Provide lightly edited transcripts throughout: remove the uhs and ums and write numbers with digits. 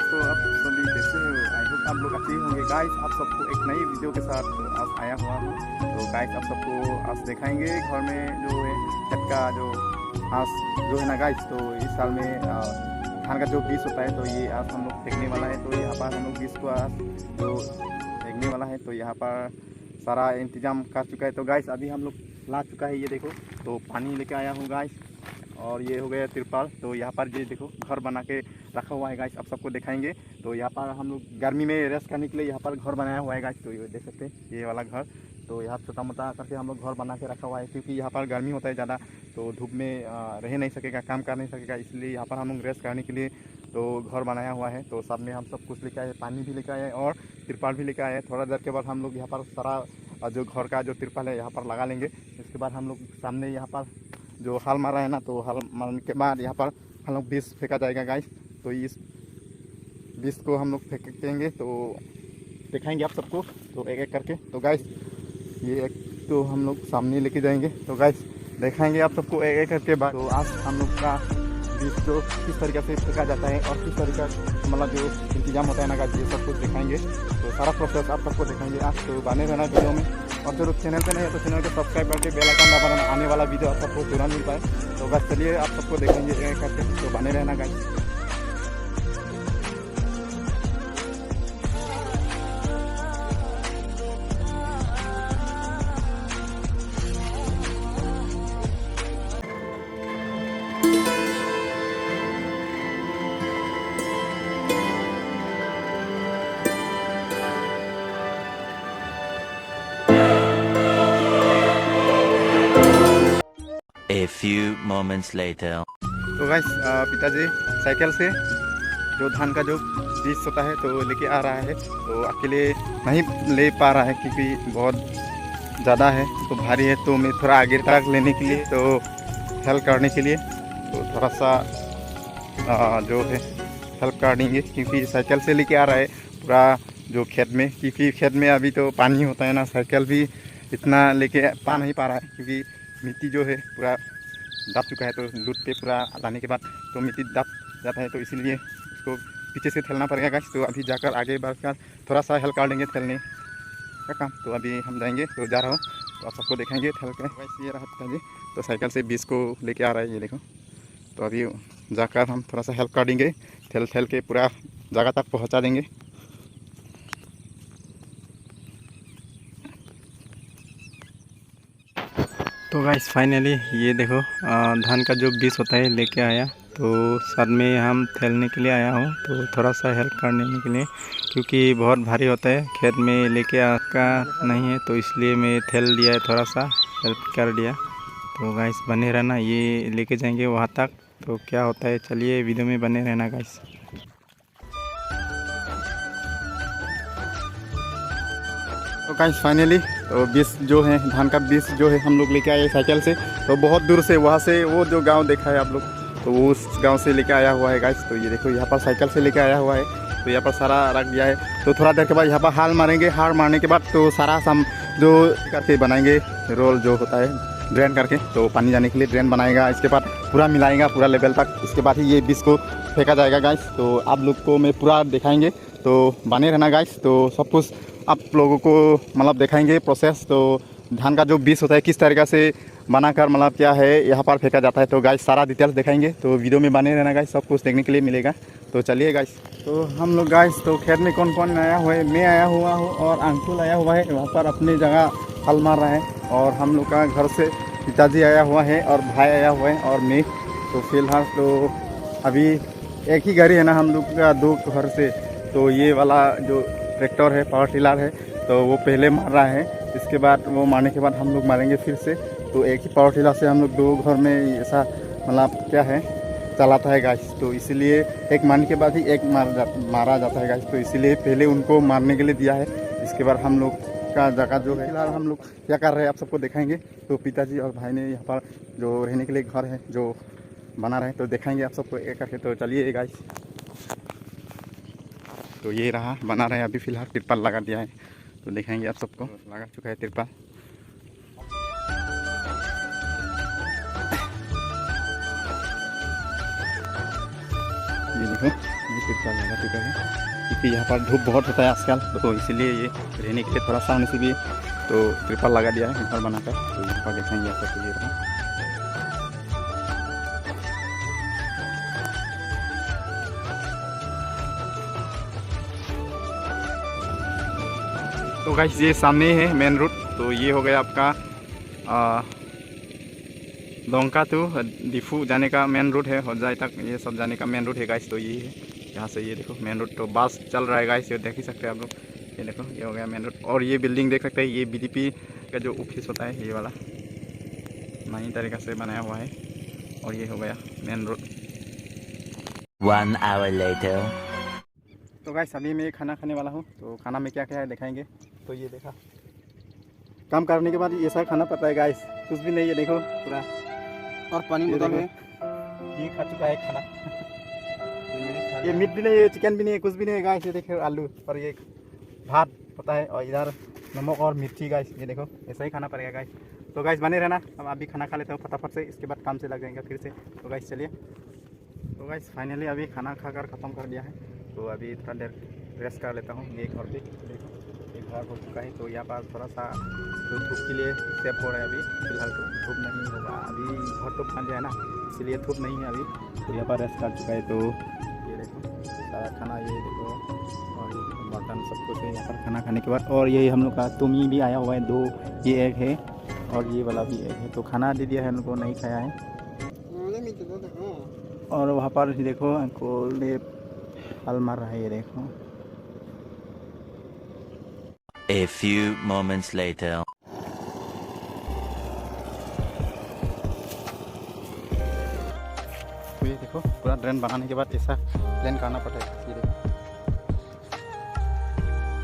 दोस्तों, आप सभी कैसे हो? आई होप आप लोग अच्छे ही होंगे। गाइस, आप सबको एक नई वीडियो के साथ आज आया हुआ हूँ। तो गाइस, आप सबको आज दिखाएंगे घर में जो है छत का जो आज जो है ना गाइस। तो इस साल में धान का जो बीज होता है तो ये आज हम लोग फेंकने वाला है। तो यहाँ पर हम लोग बीज को आज जो फेंकने वाला है तो यहाँ पर सारा इंतजाम कर चुका है। तो गाइस, अभी हम लोग ला चुका है, ये देखो। तो पानी लेके आया हूँ गाइस, और ये हो गया तिरपाल। तो यहाँ पर ये देखो घर बना के रखा हुआ है गाइस, आप सबको दिखाएंगे। तो यहाँ पर हम लोग गर्मी में रेस्ट करने के लिए यहाँ पर घर बनाया हुआ है गाइस। तो ये देख सकते हैं, ये वाला घर। तो यहाँ छोटा मोटा करके हम लोग घर बना के रखा हुआ है, क्योंकि यहाँ पर गर्मी होता है ज़्यादा। तो धूप में रह नहीं सकेगा, काम कर नहीं सकेगा, इसलिए यहाँ पर हम लोग रेस्ट करने के लिए तो घर बनाया हुआ है। तो सब में हम सब कुछ लेकर आए, पानी भी लेकर आए और तिरपाल भी लेकर आए। थोड़ा देर के बाद हम लोग यहाँ पर सारा जो घर का जो तिरपाल है यहाँ पर लगा लेंगे। इसके बाद हम लोग सामने यहाँ पर जो हल मारा है ना, तो हल मारने के बाद यहाँ पर हम लोग बीज फेंका जाएगा गाइस। तो इस बीज को हम लोग फेंकेंगे, तो दिखाएंगे आप सबको तो एक एक करके। तो गाइस, ये एक तो हम लोग सामने लेके जाएंगे। तो गाइस, दिखाएंगे आप सबको एक एक करके बाद। तो आज हम लोग का बीज जो किस तरीके से फेंका जाता है और किस तरीका मतलब जो इंतजाम होता है ना गाइस, ये सब कुछ दिखाएंगे। तो सारा प्रोसेस आप सबको दिखाएंगे आज। तो बने रहना वीडियो में, और जो चैनल पे नहीं है तो चैनल को सब्सक्राइब करके बेल आइकन दबाना, आने वाला वीडियो आप सबको तुरंत मिल पाए। तो बस चलिए आप सबको देखेंगे एक करके, तो बने रहना guys. A few moments later. तो गाइस, पिताजी साइकिल से जो धान का जो बीज होता है तो लेके आ रहा है। तो अकेले नहीं ले पा रहा है, क्योंकि बहुत ज़्यादा है, तो भारी है। तो मैं थोड़ा आगे तक लेने के लिए, तो हेल्प करने के लिए तो थोड़ा सा जो है हेल्प कर देंगे, क्योंकि साइकिल से लेके आ रहा है पूरा जो खेत में। क्योंकि खेत में अभी तो पानी होता है ना, साइकिल भी इतना लेके पा नहीं पा रहा है, क्योंकि मिट्टी जो है पूरा दब चुका है। तो लूट पे पूरा लाने के बाद तो मिट्टी दब जाता है, तो इसीलिए उसको पीछे से थैलना पड़ेगा गाइस। तो अभी जाकर आगे बढ़कर थोड़ा सा हेल्प कर देंगे थैलने का काम। तो अभी हम जाएंगे, तो जा रहा हूँ, तो आप सबको दिखाएंगे थैल के। वैसे ये रहा पिताजी, तो साइकिल से बीज को लेके आ रहा है, ये देखो। तो अभी जाकर हम थोड़ा सा हेल्प कर देंगे, थैल के पूरा जगह तक पहुँचा देंगे। तो गाइस, फाइनली ये देखो धान का जो बीज होता है लेके आया। तो साथ में हम थैलने के लिए आया हूँ, तो थोड़ा सा हेल्प करने के लिए, क्योंकि बहुत भारी होता है, खेत में लेके आका नहीं है, तो इसलिए मैं थैल दिया है, थोड़ा सा हेल्प कर दिया। तो गाइस, बने रहना, ये लेके जाएंगे वहाँ तक। तो क्या होता है, चलिए वीडियो में बने रहना गाइस। तो गाइस, फाइनली तो बीज जो है धान का बीज जो है हम लोग लेके आए साइकिल से। तो बहुत दूर से, वहाँ से वो जो गांव देखा है आप लोग, तो वो उस गांव से लेके आया हुआ है गाइस। तो ये देखो यहाँ पर साइकिल से लेके आया हुआ है। तो यहाँ पर सारा रख दिया है। तो थोड़ा देर के बाद यहाँ पर हाल मारेंगे, हाल मारने के बाद तो सारा सम जो करके बनाएंगे रोल जो होता है ड्रेन करके, तो पानी जाने के लिए ड्रेन बनाएगा। इसके बाद पूरा मिलाएगा पूरा लेवल तक, इसके बाद ही ये बीज को फेंका जाएगा गाइस। तो आप लोग को मैं पूरा दिखाएंगे, तो बने रहना गाइस। तो सब कुछ आप लोगों को मतलब दिखाएंगे प्रोसेस। तो धान का जो बीज होता है किस तरीक़े से बनाकर मतलब क्या है यहाँ पर फेंका जाता है, तो गाइस सारा डिटेल्स दिखाएंगे। तो वीडियो में बने रहना गाइस, सब कुछ देखने के लिए मिलेगा। तो चलिए गाइस, तो हम लोग गाइस, तो खेत में कौन कौन आया हुआ है, मैं आया हुआ हूँ और अंकुल आया हुआ है, वहाँ पर अपनी जगह हल मार रहा है। और हम लोग का घर से पिताजी आया हुआ है और भाई आया हुआ है और मैं। तो फिलहाल तो अभी एक ही गाड़ी है ना हम लोग का, दो घर से। तो ये वाला जो ट्रैक्टर है, पावर टिलर है, तो वो पहले मार रहा है। इसके बाद वो मारने के बाद हम लोग मारेंगे फिर से। तो एक ही पावर टिलर से हम लोग दो घर में ऐसा मतलब क्या है चलाता है गाइस। तो इसीलिए एक मारने के बाद ही एक मारा जाता है गाइस। तो इसीलिए पहले उनको मारने के लिए दिया है। इसके बाद हम लोग का जगह जो है फिलहाल हम लोग क्या कर रहे हैं आप सबको दिखाएंगे। तो पिताजी और भाई ने यहाँ पर जो रहने के लिए घर है जो बना रहे हैं, तो दिखाएंगे आप सबको एक करके। तो चलिए गाइस, तो ये रहा बना रहे हैं, अभी फ़िलहाल तिरपाल लगा दिया है। तो दिखाएंगे आप सबको, लगा चुका है तिरपाल। ये देखो, ये तिरपाल लगा चुका है, क्योंकि यहाँ पर धूप बहुत होता है आजकल, तो इसलिए ये रहने के लिए थोड़ा सा से भी तो तिरपाल लगा दिया है घर बनाकर। तो यहाँ पर देखेंगे आप सबको ये रहा। तो गाइस ये सामने है मेन रोड। तो ये हो गया आपका दोंका टू डिफू जाने का मेन रोड है, होजाई तक ये सब जाने का मेन रोड है गाइस। तो ये है यहाँ से, ये देखो मेन रोड। तो बस चल रहा है गाइस, ये देख ही सकते हैं आप लोग। ये देखो ये हो गया मेन रोड। और ये बिल्डिंग देख सकते हैं, ये BDP का जो ऑफिस होता है ये वाला, नई तरीक़ा से बनाया हुआ है। और ये हो गया मेन रोड। 1 hour later. तो गाइस अभी मैं खाना खाने वाला हूँ। तो खाना में क्या क्या है दिखाएंगे। तो ये देखा, काम करने के बाद ये सारा खाना पड़ता है गाइस, कुछ भी नहीं है देखो पूरा। और पानी बोतल में ये खा चुका है खाना। ये मीट भी नहीं है, चिकन भी नहीं है, कुछ भी नहीं है गाइस। ये देखो आलू और ये भात होता है, और इधर नमक और मिर्ची गाइस। ये देखो ऐसा ही खाना पड़ेगा गाइस। तो गाइस बने रहना। अब अभी खाना खा लेते हो फटाफट से, इसके बाद काम से लग जाएंगे फिर से। तो गाइस चलिए। तो गाइस फाइनली अभी खाना खाकर ख़त्म कर दिया है। तो अभी थोड़ा देर रेस्ट कर लेता हूँ। ये घर पे देखो एक घर हो चुका है। तो यहाँ पर थोड़ा सा तो धूप के लिए सेफ हो रहा है अभी फिलहाल। तो धूप नहीं होगा अभी, घर तो बन जाए ना, इसीलिए धूप नहीं है अभी। तो यहाँ पर रेस्ट कर चुका है। तो ये देखो सारा खाना, ये देखो और ये देखो बर्तन सब कुछ है यहाँ पर खाना खाने के बाद। और ये हम लोग का तुमी भी आया हुआ है, 2 ये एग है और ये वाला भी एग है। तो खाना दे दिया है, हम लोग को नहीं खाया है। और वहाँ पर देखो कोले फल मार रहा है, ये देखो। A few moments later. तो ये देखो पूरा ड्रेन बनाने के बाद ऐसा प्लान करना पड़ता है। ये देखो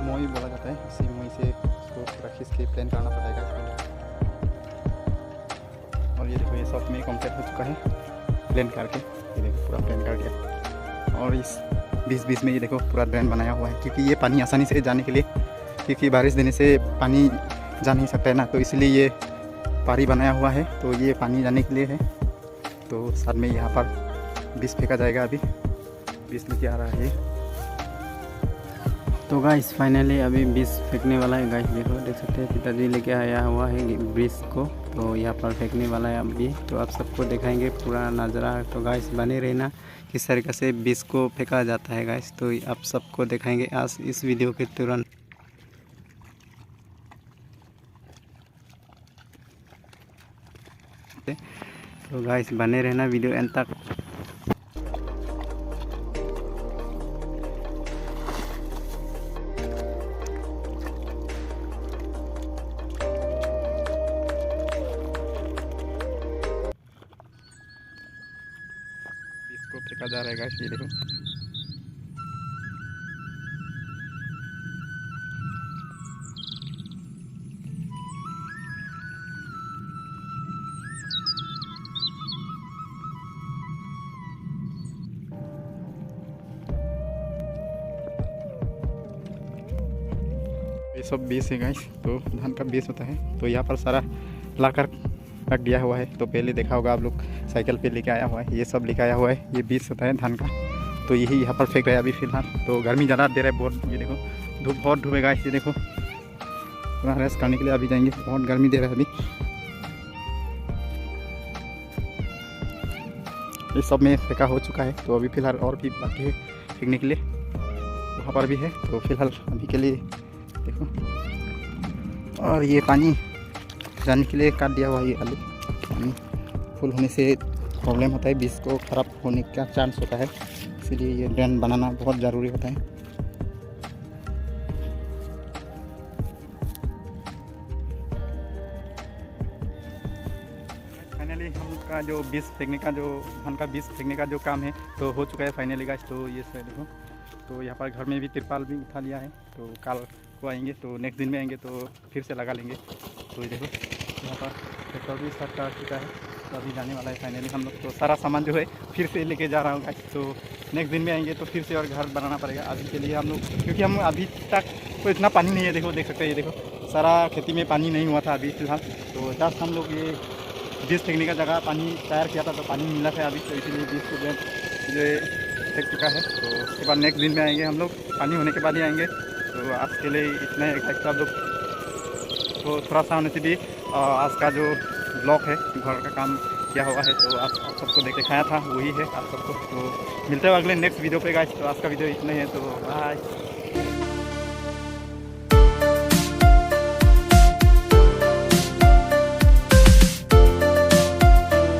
मोई बोला जाता है, इसी मोई से इसको पूरा खींच के प्लान करना पड़ेगा। और ये देखो ये सब में कंप्लीट हो चुका है प्लान करके। ये देखो पूरा प्लान करके। और इस बीच में ये देखो पूरा ड्रेन बनाया हुआ है, क्योंकि ये पानी आसानी से जाने के लिए, क्योंकि बारिश देने से पानी जा नहीं सकता है ना, तो इसलिए ये पारी बनाया हुआ है। तो ये पानी जाने के लिए है। तो साथ में यहाँ पर बीज फेंका जाएगा, अभी बीज लेके आ रहा है। तो गाइस फाइनली अभी बीज फेंकने वाला है गाइस। देखो देख सकते हैं पिताजी लेके आया हुआ है बीज को। तो यहाँ पर फेंकने वाला है अभी। तो आप सबको दिखाएंगे पूरा नज़ारा। तो गाइस बने रहना, किस तरीके से बीज को फेंका जाता है गाइस। तो आप सबको दिखाएंगे आज इस वीडियो के तुरंत। तो गाइस बने रहना वीडियो एंड तक। इसको फेंका जा रहा है गाइस, ये देखो। ये सब बीज है गाइस। तो धान का बीज होता है। तो यहाँ पर सारा लाकर रख दिया हुआ है। तो पहले देखा होगा आप लोग, साइकिल पे लेके आया हुआ है, ये सब लेके आया हुआ है। ये बीज होता है धान का। तो यही यहाँ पर फेंक रहा है अभी फिलहाल। तो गर्मी ज़्यादा दे रहा है बहुत। ये देखो धूप बहुत धूप है गाइस। ये देखो थोड़ा रेस्ट करने के लिए अभी जाएंगे, बहुत गर्मी दे रहा है अभी। ये सब में फेंका हो चुका है। तो अभी फ़िलहाल और भी बाकी है फेंकने के लिए, वहाँ पर भी है। तो फिलहाल अभी के लिए देखो। और ये पानी जाने के लिए काट दिया हुआ है। ये आलू पानी फुल होने से प्रॉब्लम होता है, बीज को ख़राब होने का चांस होता है, इसीलिए ये ड्रेन बनाना बहुत ज़रूरी होता है। फाइनली हम का जो बीज फेंकने का, जो धान का बीज फेंकने का जो काम है तो हो चुका है फाइनली गाइस। तो ये से देखो, तो यहाँ पर घर में भी तिरपाल भी उठा लिया है। तो कल को आएंगे, तो नेक्स्ट दिन में आएंगे तो फिर से लगा लेंगे। तो ये देखो यहाँ पर ट्रैक्टर भी स्टार्ट कर चुका है। तो अभी जाने वाला है फाइनली हम लोग। तो सारा सामान जो है फिर से लेके जा रहा हूँ गाइस। तो नेक्स्ट दिन में आएंगे तो फिर से और घर बनाना पड़ेगा। अभी के लिए हम लोग, क्योंकि हम अभी तक तो इतना पानी नहीं है, देखो देख सकते हैं। ये देखो सारा खेती में पानी नहीं हुआ था अभी फिलहाल। तो जस्ट हम लोग ये बीज फेंकने का जगह पानी तैयार किया था, तो पानी मिला था अभी। तो इसीलिए बीज को जो फेंक चुका है। तो उसके बाद नेक्स्ट दिन में आएंगे हम लोग, पानी होने के बाद ही आएंगे। तो आज के लिए इतना है गाइस। आप लोग तो थोड़ा सा होने से भी आज का जो ब्लॉग है घर का काम किया हुआ है तो आप सबको देख दिखाया था वही है आप सबको। तो मिलते हैं अगले नेक्स्ट वीडियो पे गाइस। तो आज का वीडियो इतना ही है, तो बाय।